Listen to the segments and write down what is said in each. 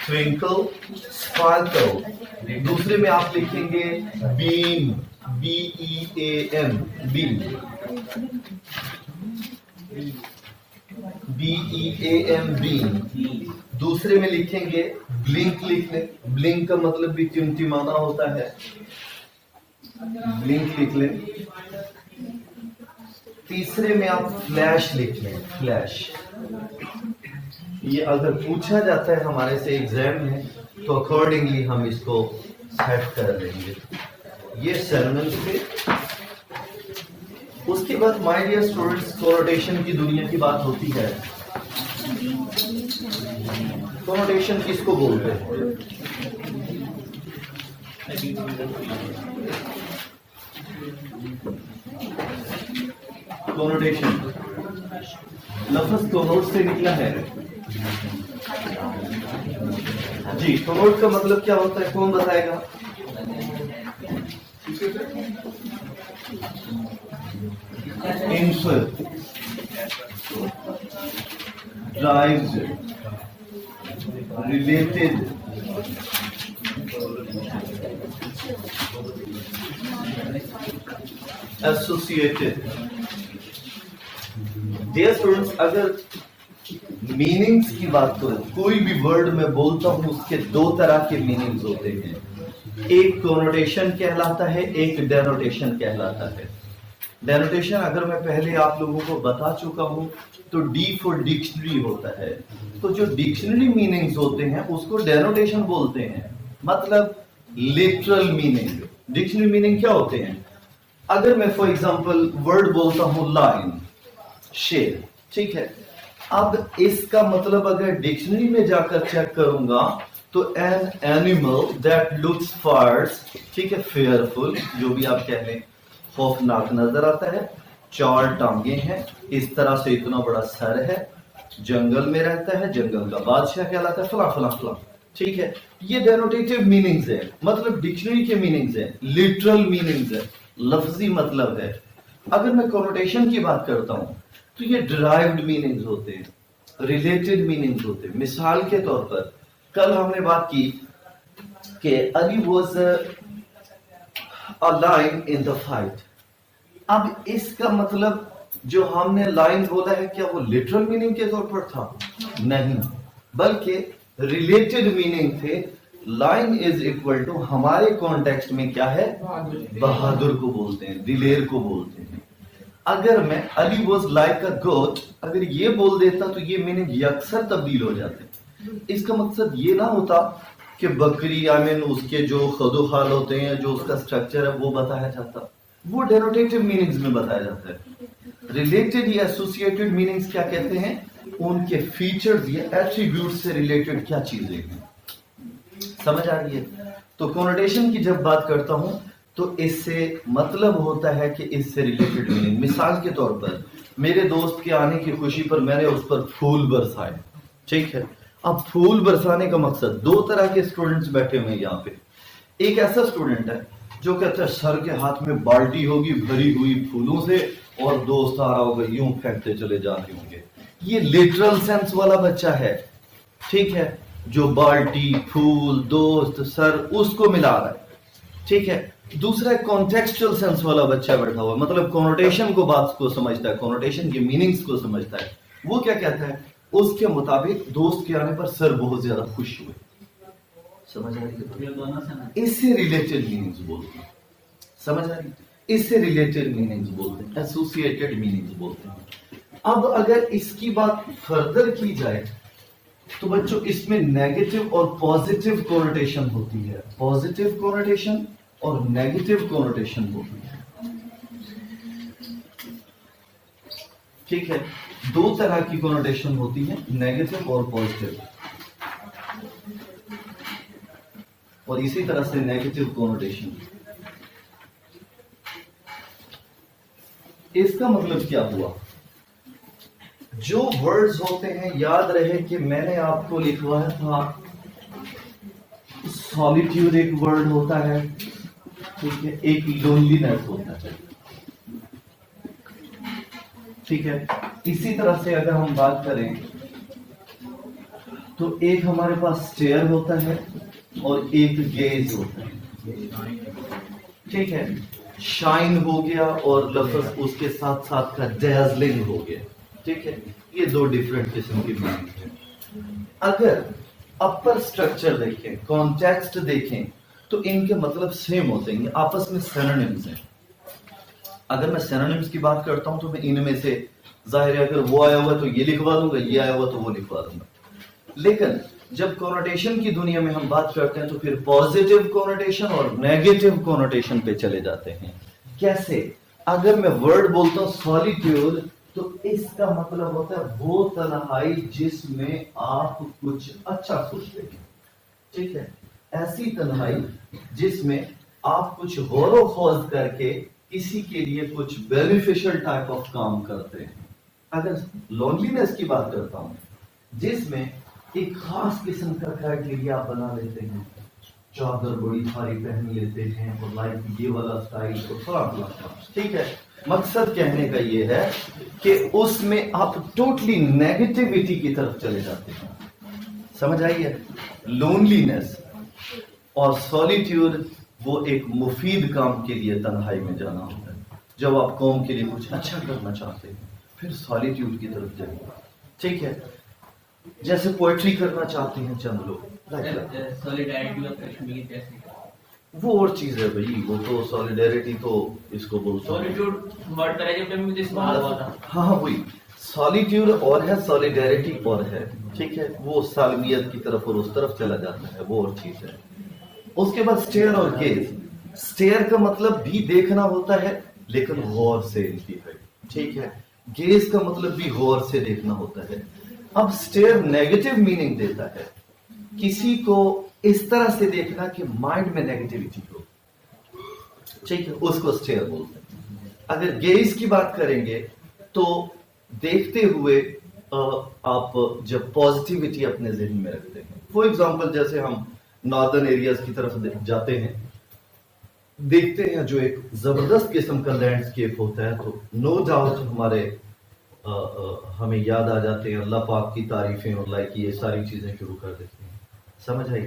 Twinkle, sparkle. दूसरे में आप लिखेंगे beam, BEAM, beam, BEAM, beam. दूसरे में लिखेंगे ब्लिंक, लिख लें, ब्लिंक का मतलब भी टिमटिमाना होता है, ब्लिंक लिख लें। तीसरे में आप फ्लैश लिख लें, फ्लैश। ये अगर पूछा जाता है हमारे से एग्जाम में तो अकॉर्डिंगली हम इसको सेट कर लेंगे। ये सिनोनिम्स थे। उसके बाद माय डियर स्टूडेंट्स, कोनोटेशन की दुनिया की बात होती है। कोनोटेशन किसको बोलते हैं? कोनोटेशन लफ्ज कोनोट से निकला है जी। कोनोट का मतलब क्या होता है, कौन बताएगा? Infer, drives, related, associated. Dear students, अगर मीनिंग्स की बात करें, कोई भी वर्ड मैं बोलता हूं उसके दो तरह के मीनिंग्स होते हैं। एक कोनोटेशन कहलाता है, एक डेनोटेशन कहलाता है। डेनोटेशन अगर मैं पहले आप लोगों को बता चुका हूं तो डी फॉर डिक्शनरी होता है। तो जो डिक्शनरी मीनिंग्स होते हैं उसको डेनोटेशन बोलते हैं, मतलब लिटरल मीनिंग। डिक्शनरी मीनिंग क्या होते हैं? अगर मैं फॉर एग्जांपल वर्ड बोलता हूं लाइन, शेर, ठीक है। अब इसका मतलब अगर डिक्शनरी में जाकर चेक करूंगा तो an animal that looks fierce, ठीक है, फेयरफुल, जो भी आप कह लें, खौफनाक नजर आता है, 4 टांगे हैं, इस तरह से इतना बड़ा सर है, जंगल में रहता है, जंगल का बादशाह कहलाता है, फला फला फला, ठीक है। ये डेनोटेटिव मीनिंग्स है, मतलब डिक्शनरी के मीनिंग्स है, लिटरल मीनिंग्स है, लफ्जी मतलब है। अगर मैं कोनोटेशन की बात करता हूं तो ये डिराइव्ड मीनिंग्स होते हैं, रिलेटेड मीनिंग्स होते हैं। मिसाल के तौर पर कल हमने बात की कि Ali was a line in the fight. अब इसका मतलब जो हमने लाइन बोला है क्या वो लिटरल मीनिंग के तौर पर था? नहीं, बल्कि रिलेटेड मीनिंग थे। लाइन इज इक्वल टू हमारे कॉन्टेक्स्ट में क्या है? बहादुर को बोलते हैं, दिलेर को बोलते हैं। अगर मैं अली वाज लाइक अ गोट, अगर ये बोल देता तो ये मीनिंग यकसर तब्दील हो जाते। इसका मकसद ये ना होता कि बकरी आई मीन उसके जो खदोखाल होते हैं, जो उसका स्ट्रक्चर है वो बताया जाता, वो डेनोटेटिव मीनिंग्स में बताया जाता है। रिलेटेड या एसोसिएटेड मीनिंग्स क्या कहते हैं? उनके फीचर्स या एट्रीब्यूट्स से रिलेटेड क्या चीजें हैं। समझ आ रही है? तो कोनोटेशन की जब बात करता हूं तो इससे मतलब होता है कि इससे रिलेटेड मीनिंग। मिसाल के तौर पर मेरे दोस्त के आने की खुशी पर मैंने उस पर फूल बरसाए, ठीक है। अब फूल बरसाने का मकसद, 2 तरह के स्टूडेंट्स बैठे हुए हैं यहाँ पे। एक ऐसा स्टूडेंट है जो कहता है सर के हाथ में बाल्टी होगी भरी हुई फूलों से और दोस्त आ रहा होगा, यूं फेंकते चले जा रहे होंगे। ये लिटरल सेंस वाला बच्चा है, ठीक है, जो बाल्टी, फूल, दोस्त, सर उसको मिला रहा है, ठीक है। दूसरा कॉन्टेक्सचुअल सेंस वाला बच्चा बैठा हुआ, मतलब कोनोटेशन को बात को समझता है, कोनोटेशन के मीनिंग्स को समझता है। वो क्या कहता है? उसके मुताबिक दोस्त के आने पर सर बहुत ज्यादा खुश हुए। समझ आ रही है? इससे रिलेटेड मीनिंग्स बोलते हैं। समझ आ रही है? इससे रिलेटेड मीनिंग्स बोलते हैं, एसोसिएटेड मीनिंग्स बोलते हैं। अब अगर इसकी बात फर्दर की जाए तो बच्चों इसमें नेगेटिव और पॉजिटिव कोनोटेशन होती है, पॉजिटिव कोनोटेशन और नेगेटिव कोनोटेशन होती है, ठीक है। 2 तरह की कोनोटेशन होती है, नेगेटिव और पॉजिटिव, और इसी तरह से नेगेटिव कोनोटेशन। इसका मतलब क्या हुआ? जो वर्ड्स होते हैं, याद रहे कि मैंने आपको लिखवाया था, सॉलिट्यूड एक वर्ड होता है, ठीक है, एक लोनलीनेस होता है, ठीक है। इसी तरह से अगर हम बात करें तो एक हमारे पास स्टेयर होता है और एक गेज होता है, ठीक है। शाइन हो गया और लफ्ज उसके साथ साथ का डैज़लिंग हो गया, ठीक है। ये दो डिफरेंट किस्म की मीनिंग है। अगर अपर स्ट्रक्चर देखें, कॉन्टेक्स्ट देखें, तो इनके मतलब सेम होते हैं, आपस में सिनोनिम्स हैं। अगर मैं सिनोनिम्स की बात करता हूं तो मैं इनमें से जाहिर है अगर वो आया हुआ तो ये लिखवा दूंगा, ये आया हुआ तो वो लिखवा दूंगा। लेकिन जब कोनोटेशन की दुनिया में हम बात करते हैं तो फिर पॉजिटिव कोनोटेशन और नेगेटिव कोनोटेशन पे चले जाते हैं। कैसे? अगर मैं वर्ड बोलता हूं सॉलिट्यूड, तो इसका मतलब होता है वो तन्हाई जिसमें आप कुछ अच्छा सोचते हैं, ठीक है। ऐसी तन्हाई जिसमें आप कुछ गौर व खौज करके किसी के लिए कुछ बेनिफिशियल टाइप ऑफ काम करते हैं। अगर लोनलीनेस की बात करता हूं, जिसमें एक खास किस्म का क्राइटेरिया आप बना लेते हैं, चादर बड़ी भारी पहन लेते हैं और लाइक ये वाला स्टाइल तो थोड़ा, ठीक है। मकसद कहने का ये है कि उसमें आप टोटली नेगेटिविटी की तरफ चले जाते हैं, समझ आई है। लोनलीनेस और सॉलिट्यूड वो एक मुफीद काम के लिए तन्हाई में जाना होता है। जब आप कौम के लिए कुछ अच्छा करना चाहते हैं फिर सॉलिट्यूड की तरफ जाइए, ठीक है। जैसे पोएट्री करना चाहते हैं चंद लोग, वो और चीज है भाई, वो तो सॉलिडेरिटी तो इसको बोलते हैं। हाँ वही सॉलिट्यूड और है, सॉलिडेरिटी और है, ठीक है। वो सालमियत की तरफ और उस तरफ चला जाता है, वो और चीज है। उसके बाद स्टेयर और गेज। स्टेयर का मतलब भी देखना होता है लेकिन गौर से भी है, ठीक है। गेज का मतलब भी गौर से देखना होता है। अब स्टेयर नेगेटिव मीनिंग देता है, किसी को इस तरह से देखना कि माइंड में नेगेटिविटी हो, ठीक है, उसको स्टेयर बोलते हैं। अगर गेज की बात करेंगे तो देखते हुए आप जब पॉजिटिविटी अपने जहन में रखते हैं। फॉर एग्जांपल जैसे हम नॉर्दर्न एरियाज की तरफ जाते हैं, देखते हैं जो एक जबरदस्त किस्म का लैंडस्केप होता है, तो नो डाउट हमारे हमें याद आ जाते हैं अल्लाह पाक की तारीफें और लाइक ये सारी चीजें शुरू कर देते हैं, समझ आई।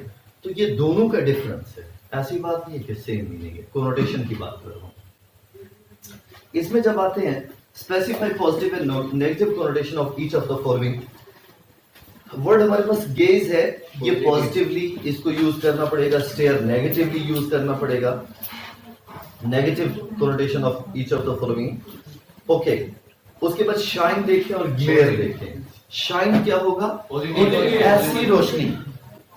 तो ये दोनों का डिफरेंस है, ऐसी बात नहीं है कि सेम मीनिंग है। कोनोटेशन की बात कर रहा हूं। इसमें जब आते हैं specify positive and negative connotation of each of the following word, हमारे पास गेज है, ये पॉजिटिवली इसको यूज करना पड़ेगा, स्टेयर नेगेटिवली यूज करना पड़ेगा, negative connotation of each of the following. Okay, उसके बाद शाइन देखें और ग्लेयर देखें। शाइन क्या होगा? ऐसी रोशनी,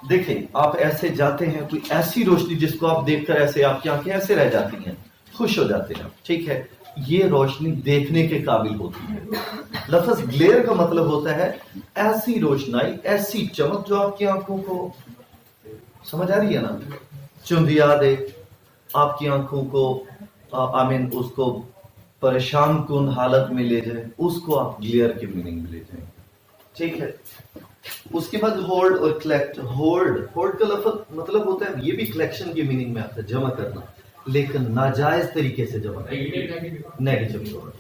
देखें आप ऐसे जाते हैं, कोई ऐसी रोशनी जिसको आप देखकर ऐसे आपकी आंखें ऐसे रह जाती हैं, खुश हो जाते हैं, ठीक है। ये रोशनी देखने के काबिल होती है। लफ्ज ग्लेयर का मतलब होता है ऐसी रोशनाई, ऐसी चमक जो आपकी आंखों को, समझ आ रही है ना, चुंधिया दे आपकी आंखों को, आई मीन उसको परेशान कुन हालत में ले जाए, उसको आप ग्लेयर के मीनिंग में ले जाए, ठीक है। उसके बाद होल्ड और कलेक्ट। होल्ड का लफ्ज मतलब होता है, ये भी कलेक्शन की मीनिंग में आता है, जमा करना, लेकिन नाजायज तरीके से जमा करना, नेगेटिव,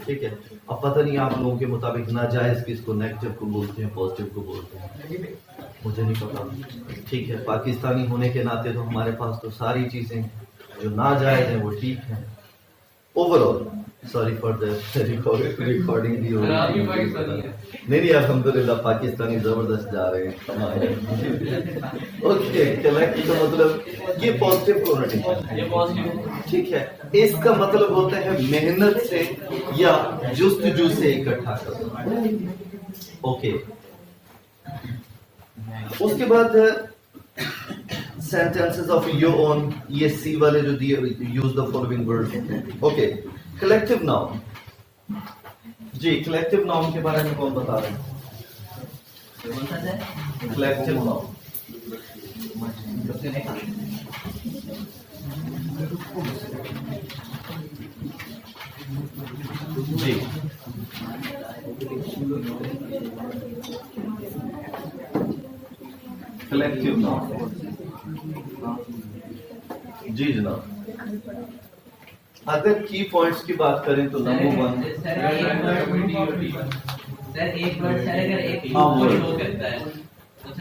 ठीक है। अब पता नहीं आप लोगों के मुताबिक नाजायज किसको, नेगेटिव को बोलते हैं, पॉजिटिव को बोलते हैं, मुझे नहीं पता, ठीक है। पाकिस्तानी होने के नाते तो हमारे पास तो सारी चीजें जो नाजायज हैं वो ठीक है। Overall sorry for the recording भी हो रही है, नहीं अल्हम्दुलिल्लाह पाकिस्तानी जबरदस्त जा रहे हैं। ओके, कलेक्ट का मतलब ये पॉजिटिव कोनोटेशन, ठीक है। इसका मतलब होता है मेहनत से या जुस्तजू से इकट्ठा करना, ओके। उसके बाद sentences of your own, ये सी वाले जो दिए, use the following words, okay. Collective noun, जी कलेक्टिव नाउन के बारे में कौन बता रहे हैं? कलेक्टिव नाउन जी, कलेक्टिव नाउन, जी जनाब। अगर की पॉइंट्स की बात करें तो नंबर 1 सर एक वर्ड, सर अगर एक शो करता है तो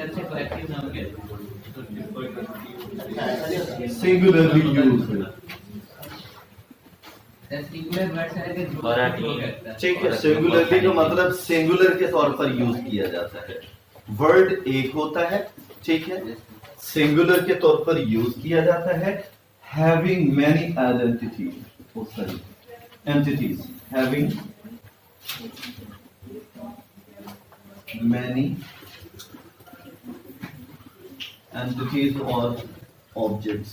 सिंगुलरली यूज, ठीक है। सिंगुलरली का मतलब सिंगुलर के तौर पर यूज किया जाता है। वर्ड एक होता है, ठीक है, सिंगुलर के तौर पर यूज किया जाता है। Having many identities, sorry entities, having many entities और ऑब्जेक्ट्स।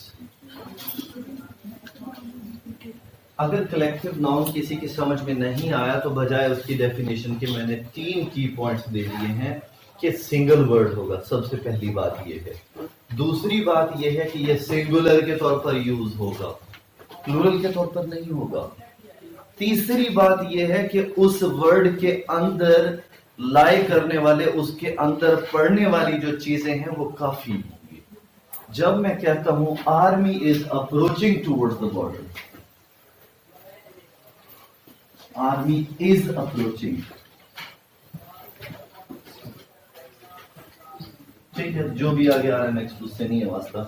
अगर कलेक्टिव नाउन किसी की समझ में नहीं आया तो बजाय उसकी डेफिनेशन के मैंने 3 की पॉइंट्स दे दिए हैं कि सिंगल वर्ड होगा। सबसे पहली बात ये है। दूसरी बात ये है कि ये सिंगुलर के तौर पर यूज होगा, प्लूरल के तौर पर नहीं होगा। तीसरी बात ये है कि उस वर्ड के अंदर लाई करने वाले, उसके अंदर पढ़ने वाली जो चीजें हैं वो काफी होंगी। जब मैं कहता हूं army is approaching towards the border, army is approaching, ठीक है, जो भी आगे आ रहा है नेक्स्ट उससे नहीं है वास्ता।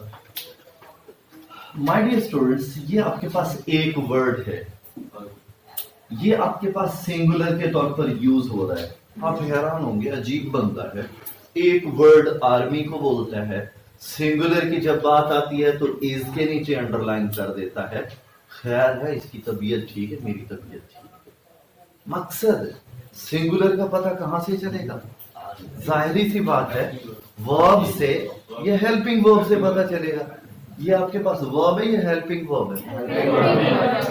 माय डियर स्टूडेंट्स, ये आपके पास एक वर्ड है, ये आपके पास सिंगुलर के तौर पर यूज हो रहा है। आप हैरान होंगे, अजीब बनता है। एक वर्ड आर्मी को बोलता है, सिंगुलर की जब बात आती है तो इज के नीचे अंडरलाइन कर देता है। खैर है, इसकी तबीयत ठीक है, मेरी तबीयत ठीक है। मकसद सिंगुलर का पता कहां से चलेगा? जाहिरी सी बात है, वर्ब से, ये हेल्पिंग वर्ब से पता चलेगा। ये आपके पास वर्ब है, ये हेल्पिंग वर्ब है,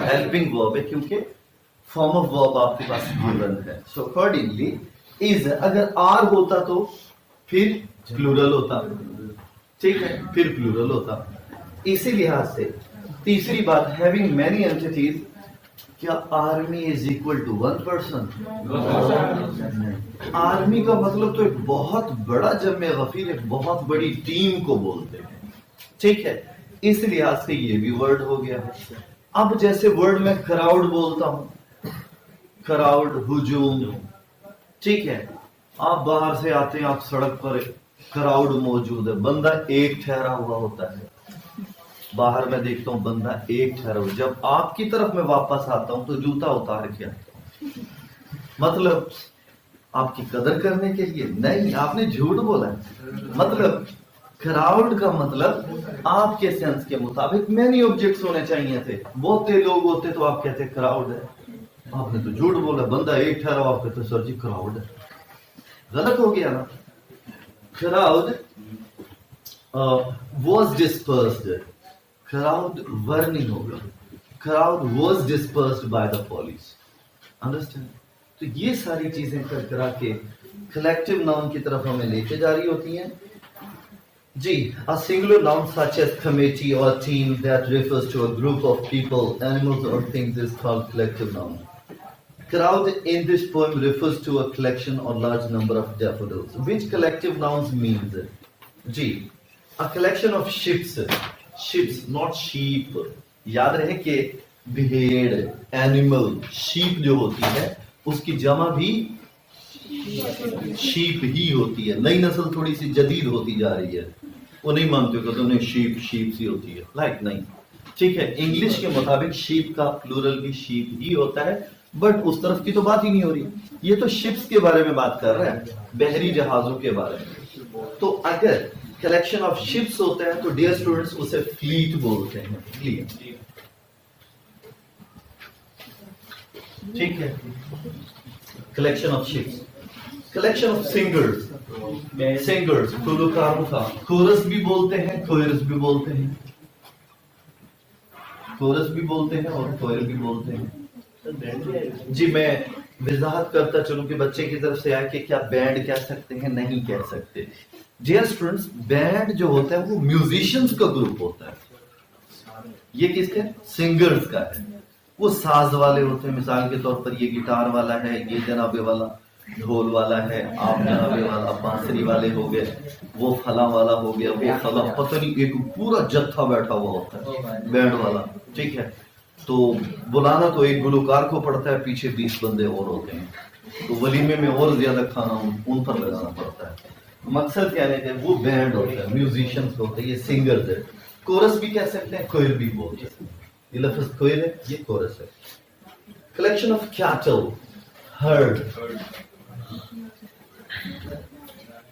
हेल्पिंग वर्ब है क्योंकि फॉर्म ऑफ वर्ब आपके पास गिवन है। सो अकॉर्डिंगली इज, अगर आर होता तो फिर प्लूरल होता, ठीक है, फिर प्लूरल होता। इसी लिहाज से तीसरी बात, हैविंग मैनी एंटिटीज, क्या army is equal to 1 person? Army का मतलब तो एक बहुत बड़ा जम्मे गफीर, एक बहुत बड़ी टीम को बोलते हैं, ठीक है। इस लिहाज से ये भी वर्ड हो गया। अब जैसे वर्ड में क्राउड बोलता हूं, क्राउड, हुजूम, ठीक है, आप बाहर से आते हैं, आप सड़क पर, क्राउड मौजूद है, बंदा एक ठहरा हुआ होता है। बाहर मैं देखता हूं बंदा एक ठहरा हुआ, जब आपकी तरफ मैं वापस आता हूं तो जूता उतार के आता हूं। मतलब आपकी कदर करने के लिए नहीं, आपने झूठ बोला है। मतलब क्राउड का मतलब आपके सेंस के मुताबिक मैनी ऑब्जेक्ट्स होने चाहिए थे। बहुत से लोग होते तो आप कहते क्राउड है, आपने तो झूठ बोला, बंदा एक ठहरा, आप कहते सर जी क्राउड है। गलत हो गया ना। क्राउड was dispersed, crowd वर नहीं होगा, crowd was dispersed by the police, understand? तो ये सारी चीजें कर करा के कलेक्टिव नाउन की तरफ हमें लेके जा रही होती हैं जी। A singular noun such as committee or team that refers to a group of people, animals or things is called collective noun. Crowd in this poem refers to a collection or large number of daffodils. Which collective nouns means? Ji, a collection of ships, ships not sheep. याद रहे कि भेड़, animal, sheep जो होती है उसकी जमा भी शीप ही होती है। नई नस्ल थोड़ी सी जदीद होती जा रही है, वो नहीं मानते हो तो नहीं, शीप शीप सी होती है, लाइक नहीं, ठीक है। इंग्लिश के मुताबिक शीप का प्लूरल भी शीप ही होता है, बट उस तरफ की तो बात ही नहीं हो रही। ये तो शिप्स के बारे में बात कर रहे हैं, बहरी जहाजों के बारे में। तो अगर कलेक्शन ऑफ शिप्स होता है तो डियर स्टूडेंट्स उसे फ्लीट बोलते हैं, फ्लीट, ठीक है। Collection of ships, collection of singers, singers chorus भी बोलते हैं, कोयरस भी बोलते हैं, कोरस भी बोलते हैं और कोयर भी बोलते हैं जी। मैं वजाहत करता चलूं कि बच्चे की तरफ से आया कि क्या बैंड कह सकते हैं, नहीं कह सकते। डियर स्टूडेंट्स, बैंड जो होता है वो म्यूजिशियंस का ग्रुप होता है। ये किसका? सिंगर्स का है। वो साज वाले होते हैं, मिसाल के तौर पर ये गिटार वाला है, ये जनाबे वाला ढोल वाला है, आप जनाबे वाला बांसुरी वाले हो गए, वो फला वाला हो गया, वो फला, पता नहीं, एक पूरा जत्था बैठा हुआ होता है बैंड वाला, ठीक है। तो बुलाना तो एक गुलकार को पड़ता है, पीछे 20 बंदे और होते हैं, तो वलीमे में और ज्यादा खाना उन पर लगाना पड़ता है। मकसद कहने का वो बैंड होता है, म्यूजिशियंस होते हैं, ये सिंगर्स है। कोरस भी कह सकते हैं, कोयर भी बोलते हैं। ये लफ्ज कोयर है, ये कोरस है। कलेक्शन ऑफ कैटल, हर्ड,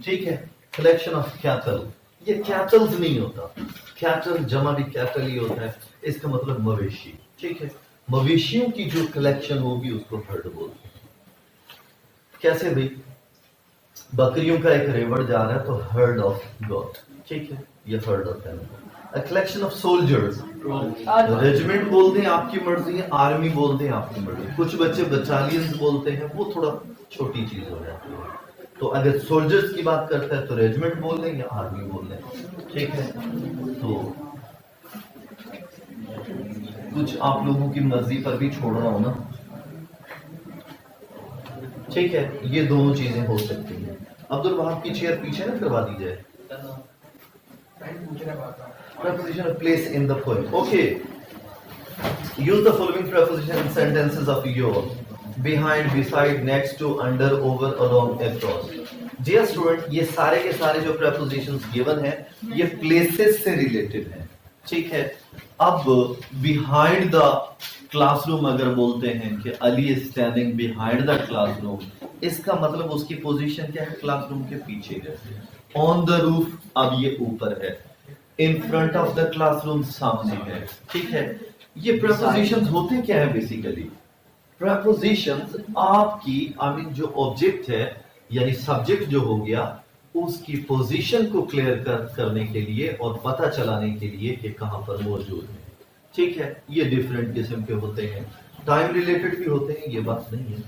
ठीक है। कलेक्शन ऑफ कैटल, ये कैटल्स नहीं होता, कैटल जमा भी कैटल ही होता है, इसका मतलब मवेशी, ठीक है। मवेशियों की जो कलेक्शन होगी उसको हर्ड बोलते हैं। कैसे भाई, बकरियों का एक रेवड़ जा रहा है तो हर्ड ऑफ गॉड, ठीक है, ये हर्ड होता है। A collection of soldiers, regiment बोलते हैं आपकी मर्जी है, आर्मी बोलते हैं आपकी मर्जी। कुछ बच्चे बटालियंस बोलते हैं, वो थोड़ा छोटी चीज हो जाती है। तो अगर सोल्जर्स की बात करता है तो रेजिमेंट बोल दें या आर्मी बोल दें, ठीक है। तो कुछ आप लोगों की मर्जी पर भी छोड़ रहा हूं ना, ठीक है। ये दोनों चीजें हो सकती हैं। अब्दुल वहाब की चेयर पीछे ना करवा दी जाए। Preposition of place in the poem. Okay. Use the following preposition in sentences of your. Behind, beside, next to, under, over, along, across. Dear student, ये सारे के सारे जो prepositions given हैं, ये places से related हैं, ठीक है। अब behind the classroom अगर बोलते हैं कि Ali is standing behind the classroom, इसका मतलब उसकी position क्या है, क्लासरूम के पीछे है। On the roof, अब ये ऊपर है। In front of the classroom, सामने है, ठीक है। ये प्रपोजिशंस होते क्या है बेसिकली? प्रपोजिशंस आपकी जो ऑब्जेक्ट है यानी सब्जेक्ट जो हो गया, उसकी पोजीशन को क्लियर करने के लिए और पता चलाने के लिए कि कहां पर मौजूद है, ठीक है। ये डिफरेंट किस्म के होते हैं, टाइम रिलेटेड भी होते हैं, ये बात नहीं है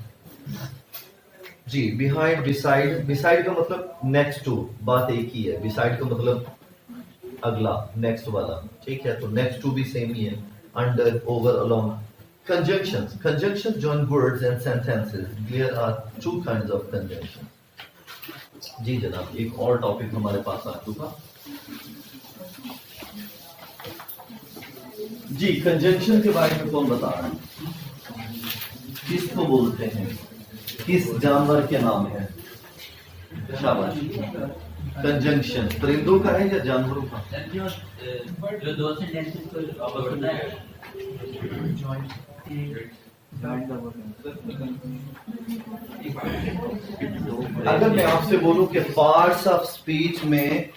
जी। बिहाइंड, बिसाइड, बिसाइड का मतलब नेक्स्ट टू, बात एक ही है। बिसाइड का मतलब अगला, नेक्स्ट वाला, ठीक है। तो नेक्स्ट टू भी सेम ही है। Under, over, along. Conjunctions, conjunctions join words and sentences. There are two kinds of conjunction. जी जनाब, एक और टॉपिक हमारे पास आ चुका जी। कंजंक्शन के बारे में कौन बता रहा है? किसको बोलते हैं, किस जानवर के नाम है? शाबाश। कंजंक्शन परिंदों का है या जानवरों का? जो दो सेंटेंसेस को आपस में अगर मैं आपसे बोलूं कि पार्ट्स ऑफ स्पीच में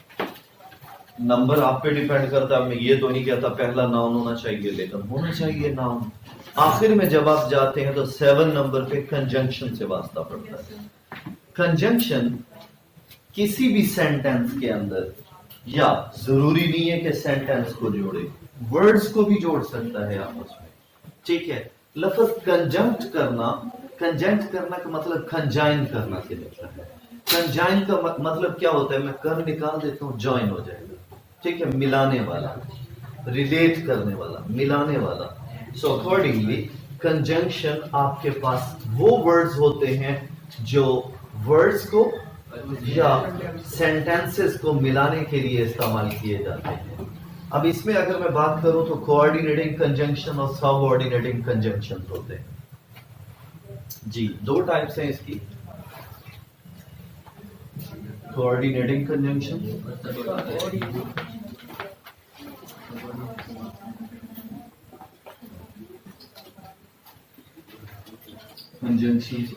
नंबर आप पे डिपेंड करता है, मैं ये तो नहीं कहता पहला नाउन होना चाहिए, लेकिन होना चाहिए नाउन। आखिर में जब आप जाते हैं तो 7 नंबर पे कंजंक्शन से वास्ता पड़ता है। कंजंक्शन किसी भी सेंटेंस के अंदर, या जरूरी नहीं है कि सेंटेंस को जोड़े, वर्ड्स को भी जोड़ सकता है आपस में, ठीक है। लफ्ज कंजंक्ट करना, कंजंक्ट करना का मतलब कंजाइन करना से निकला है। कंजाइन का मतलब क्या होता है? मैं कर निकाल देता हूं, ज्वाइन हो जाएगा, ठीक है। मिलाने वाला, रिलेट करने वाला, मिलाने वाला। सो अकॉर्डिंगली कंजंक्शन आपके पास वो वर्ड्स होते हैं जो वर्ड्स को या सेंटेंसेस को मिलाने के लिए इस्तेमाल किए जाते हैं। अब इसमें अगर मैं बात करूं तो कोऑर्डिनेटिंग कंजंक्शन और सबऑर्डिनेटिंग कंजंक्शन होते हैं जी। 2 टाइप्स हैं इसकी, कोऑर्डिनेटिंग कंजंक्शन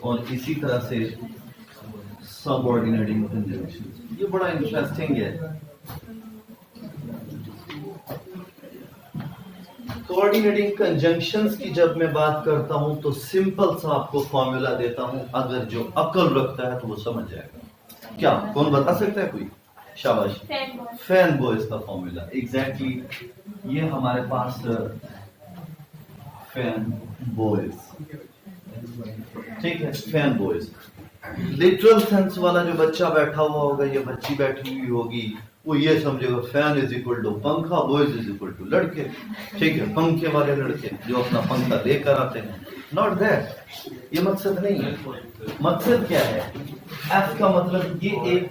और इसी तरह से सबऑर्डिनेटिंग कंजंक्शन। ये बड़ा इंटरेस्टिंग है। कोऑर्डिनेटिंग कंजंक्शंस की जब मैं बात करता हूं तो सिंपल सा आपको फॉर्मूला देता हूं, अगर जो अकल रखता है तो वो समझ जाएगा। क्या कौन बता सकता है कोई? शाबाश। फैन बॉयज का फॉर्मूला, एग्जैक्टली ये हमारे पास फैन बॉयज, ठीक है। फैन बॉयज लिटरल सेंस वाला जो बच्चा बैठा हुआ होगा या बच्ची बैठी हुई होगी, वो ये समझेगा फैन इज इक्वल टू पंखा, बॉयज इज इक्वल टू लड़के, ठीक है। पंखे वाले लड़के जो अपना पंखा लेकर आते हैं, नॉट दैट, ये मकसद नहीं है। मकसद क्या है? एफ का मतलब ये एक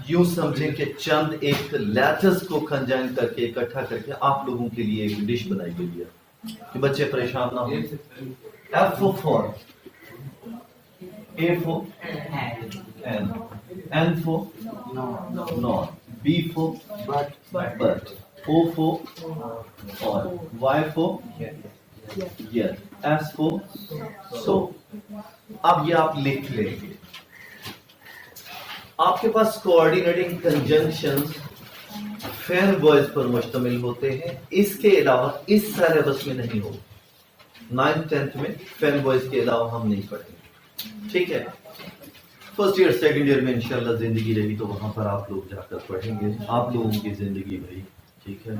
यूं समझे कि चंद एक लेटर्स को कंजाइन करके इकट्ठा करके आप लोगों के लिए एक डिश बनाई गई है कि बच्चे परेशान ना हो। F for A for N. N for not. B for but. O for on. Y for yes. S for so. अब ये आप लिख लेंगे. आपके पास कोऑर्डिनेटिंग कंजंक्शंस फेयर वॉइस पर मुश्तमिल होते हैं. इसके अलावा इस सिलेबस में नहीं हो. 9th 10th में फेयर वॉइस के अलावा हम नहीं पढ़ेंगे. ठीक है. फर्स्ट ईयर सेकंड ईयर में इंशाल्लाह जिंदगी रही तो वहां पर आप लोग जाकर पढ़ेंगे. आप लोगों की जिंदगी भाई. ठीक है.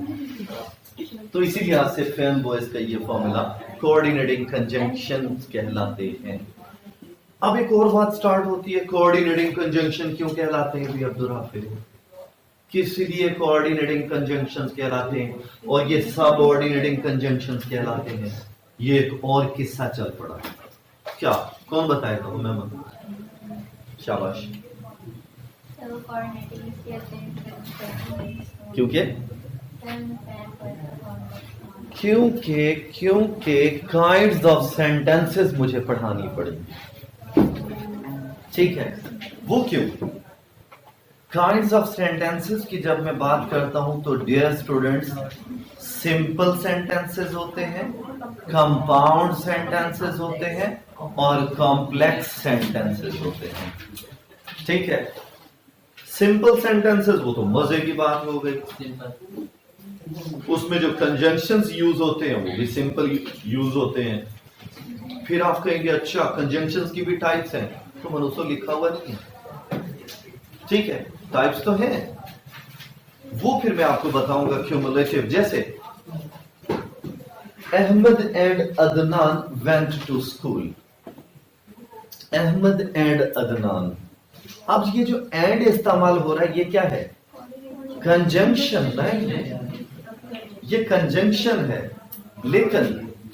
तो इसी लिहाज से फेयर वॉइस का ये फॉर्मूला कोऑर्डिनेटिंग कंजंक्शंस कहलाते हैं. अब एक और बात स्टार्ट होती है. कोऑर्डिनेटिंग कंजंक्शन क्यों कहलाते हैं भी अब्दुल हाफिज? किस लिए कोऑर्डिनेटिंग कंजंक्शंस कहलाते हैं और ये सबऑर्डिनेटिंग कंजंक्शंस कहलाते हैं? ये एक और किस्सा चल पड़ा. क्या कौन बताएगा? मैं बताऊं. शाबाश. क्योंकि क्योंकि काइंड्स ऑफ सेंटेंसेस मुझे पढ़ानी पड़ेगी. ठीक है. वो क्यों? काइंड्स ऑफ सेंटेंसेस की जब मैं बात करता हूं तो डियर स्टूडेंट्स सिंपल सेंटेंसेस होते हैं, कंपाउंड सेंटेंसेस होते हैं और कॉम्प्लेक्स सेंटेंसेस होते हैं. ठीक है. सिंपल सेंटेंसेस वो तो मजे की बात हो गई. उसमें जो कंजंक्शंस यूज होते हैं वो भी सिंपल यूज होते हैं. फिर आप कहेंगे अच्छा कंजंक्शंस की भी टाइप्स हैं. तो मनुष्य लिखा हुआ नहीं है. ठीक है. टाइप्स तो हैं. वो फिर मैं आपको बताऊंगा क्यूमुलेटिव. जैसे Ahmad and Adnan went to school. Ahmad and Adnan. अब ये जो एंड इस्तेमाल हो रहा है ये क्या है? कंजंक्शन है. ये कंजंक्शन है लेकिन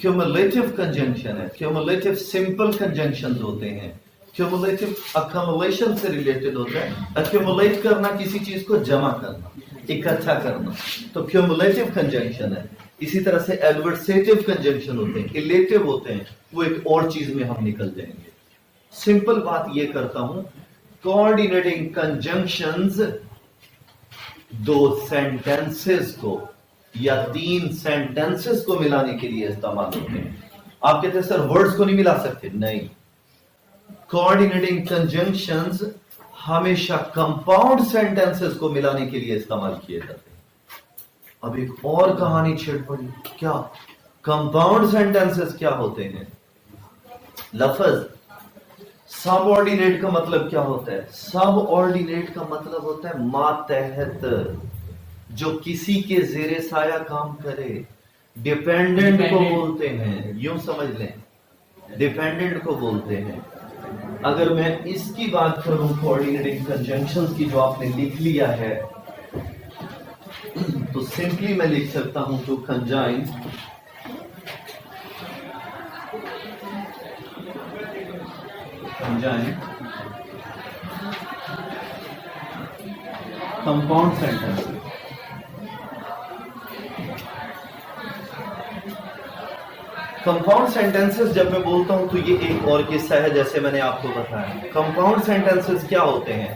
क्यूमुलेटिव कंजंक्शन है. क्यूमुलेटिव सिंपल कंजंक्शंस होते हैं. क्यूमुलेटिव अक्युमुलेशन से रिलेटेड होता है. अक्युमुलेट करना किसी चीज को जमा करना, इकट्ठा करना, तो क्यूमुलेटिव कंजंक्शन है. इसी तरह से एडवर्सेटिव कंजंक्शन होते हैं, इलेटिव होते हैं. वो एक और चीज में हम निकल जाएंगे. सिंपल बात ये करता हूं, कोऑर्डिनेटिंग कंजंक्शंस दो सेंटेंसेस को या तीन सेंटेंसेस को मिलाने के लिए इस्तेमाल होते हैं. आप कहते हैं सर वर्ड्स को नहीं मिला सकते. नहीं. कोऑर्डिनेटिंग कंजंक्शंस हमेशा कंपाउंड सेंटेंसेस को मिलाने के लिए इस्तेमाल किए जाते हैं. अब एक और कहानी छिड़ पड़ी. क्या कंपाउंड सेंटेंसेस क्या होते हैं? लफ्ज सबऑर्डिनेट का मतलब क्या होता है? सबऑर्डिनेट का मतलब होता है मातहत, जो किसी के जेरे साया काम करे. डिपेंडेंट को बोलते हैं. यूं समझ लें, डिपेंडेंट को बोलते हैं. अगर मैं इसकी बात करूं कोऑर्डिनेटिंग कंजंक्शंस की जो आपने लिख लिया है तो सिंपली मैं लिख सकता हूं to conjoin compound sentences. Compound sentences जब मैं बोलता हूं तो ये एक और किस्सा है. जैसे मैंने आपको बताया, कंपाउंड सेंटेंसेस क्या होते हैं?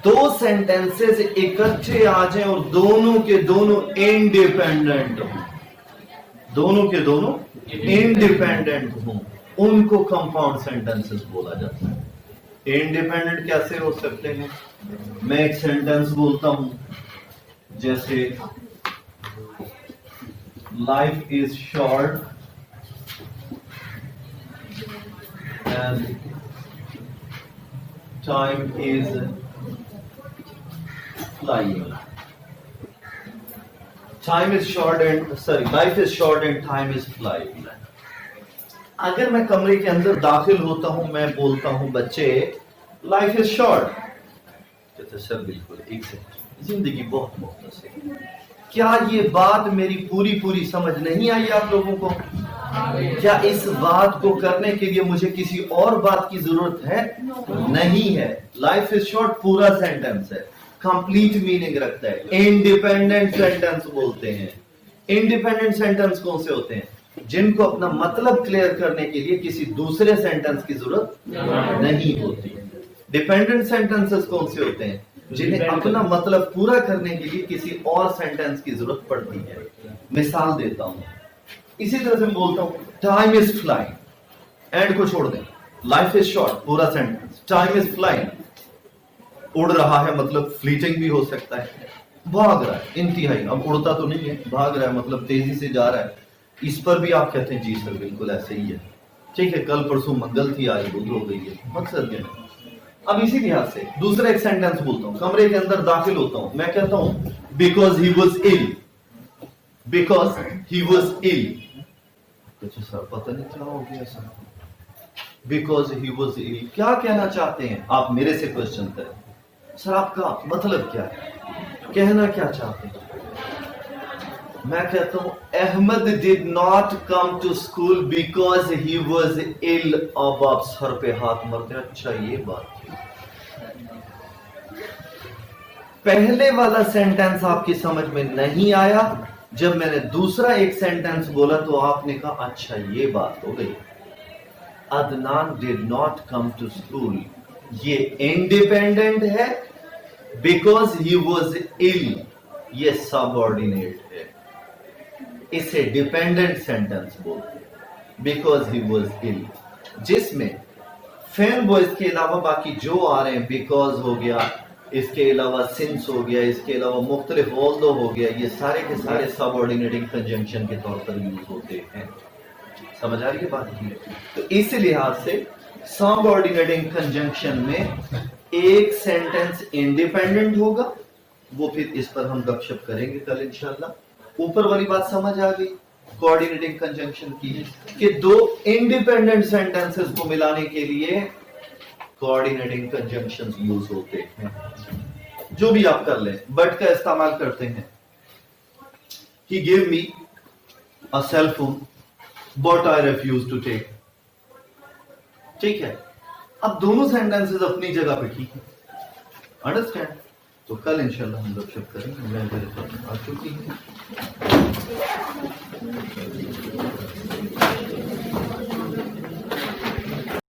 दो सेंटेंसेस इकट्ठे आ जाएं और दोनों के दोनों इंडिपेंडेंट हों. दोनों के दोनों इंडिपेंडेंट हों, उनको कंपाउंड सेंटेंसेस बोला जाता है. इंडिपेंडेंट कैसे हो सकते हैं? मैं एक सेंटेंस बोलता हूं जैसे life is short and time is flying. Life is short and time is flying. अगर मैं कमरे के अंदर दाखिल होता हूं, मैं बोलता हूं बच्चे लाइफ इज शॉर्ट, कहते सर बिल्कुल एक सेकंड, जिंदगी बहुत मुख्तसर. क्या ये बात मेरी पूरी समझ नहीं आई आप लोगों को? क्या इस बात को करने के लिए मुझे किसी और बात की जरूरत है? नहीं है. लाइफ इज शॉर्ट पूरा सेंटेंस है, कंप्लीट मीनिंग रखता है. इंडिपेंडेंट सेंटेंस बोलते हैं. इंडिपेंडेंट सेंटेंस कौन से होते हैं? जिनको अपना मतलब क्लियर करने के लिए किसी दूसरे सेंटेंस की जरूरत नहीं होती. डिपेंडेंट सेंटेंसेस कौन से होते हैं? जिन्हें Depend अपना मतलब पूरा करने के लिए किसी और सेंटेंस की जरूरत पड़ती है। मिसाल देता हूं, इसी तरह से मैं बोलता हूं टाइम इज फ्लाइंग, एंड को छोड़ दें, लाइफ इज शॉर्ट, पूरा सेंटेंस, टाइम इज फ्लाइंग, उड़ रहा है मतलब फ्लीटिंग भी हो सकता है, भाग रहा है, इंतहाई, अब उड़ता तो नहीं है, भाग रहा है मतलब तेजी से जा रहा है, इस पर भी आप कहते हैं जी सर बिल्कुल ऐसे ही है, ठीक है, कल परसों मंगल थी आज बुध हो गई है, मकसद क्या है? अब इसी लिहाज से दूसरा एक सेंटेंस बोलता हूं, कमरे के अंदर दाखिल होता हूं, मैं कहता हूं because he was ill, because he was ill, कुछ सर पता नहीं क्या हो गया sir, because he was ill क्या कहना चाहते हैं आप? मेरे से क्वेश्चन करें सर, आपका मतलब क्या है, कहना क्या चाहते हैं? मैं कहता हूं Ahmad did not come to school because he was ill. अब आप सर पे हाथ मारते हैं, अच्छा ये बात थी। पहले वाला सेंटेंस आपकी समझ में नहीं आया, जब मैंने दूसरा एक सेंटेंस बोला तो आपने कहा अच्छा ये बात हो गई। Adnan did not come to school, ये इंडिपेंडेंट है, बिकॉज ही वॉज इल ये सबऑर्डिनेट है, इसे डिपेंडेंट सेंटेंस बोलते हैं, बिकॉज ही वॉज इल, जिसमें फैन वॉइस के अलावा बाकी जो आ रहे हैं, बिकॉज हो गया, इसके अलावा सिंस हो गया, इसके अलावा मुख्तलिफ ऑल्दो हो गया, ये सारे के सारे सबऑर्डिनेटिंग कंजंक्शन के तौर पर यूज होते हैं। समझ आ रही है बात की? तो इस लिहाज से सबऑर्डिनेटिंग कंजंक्शन में एक सेंटेंस इंडिपेंडेंट होगा, वो फिर इस पर हम गपशप करेंगे कल इंशाल्लाह। ऊपर वाली बात समझ आ गई कोऑर्डिनेटिंग कंजंक्शन की, कि दो इंडिपेंडेंट सेंटेंसेस को मिलाने के लिए कोऑर्डिनेटिंग कंजंक्शंस यूज होते हैं। जो भी आप कर लें, बट का इस्तेमाल करते हैं, he give me a cell phone but I refuse to take, ठीक है। अब दोनों सेंटेंसेस अपनी जगह पे ठीक है, अंडरस्टैंड? तो कल इंशाल्लाह हम गपशप करेंगे। मैं मेरे पास आ चुकी हूँ।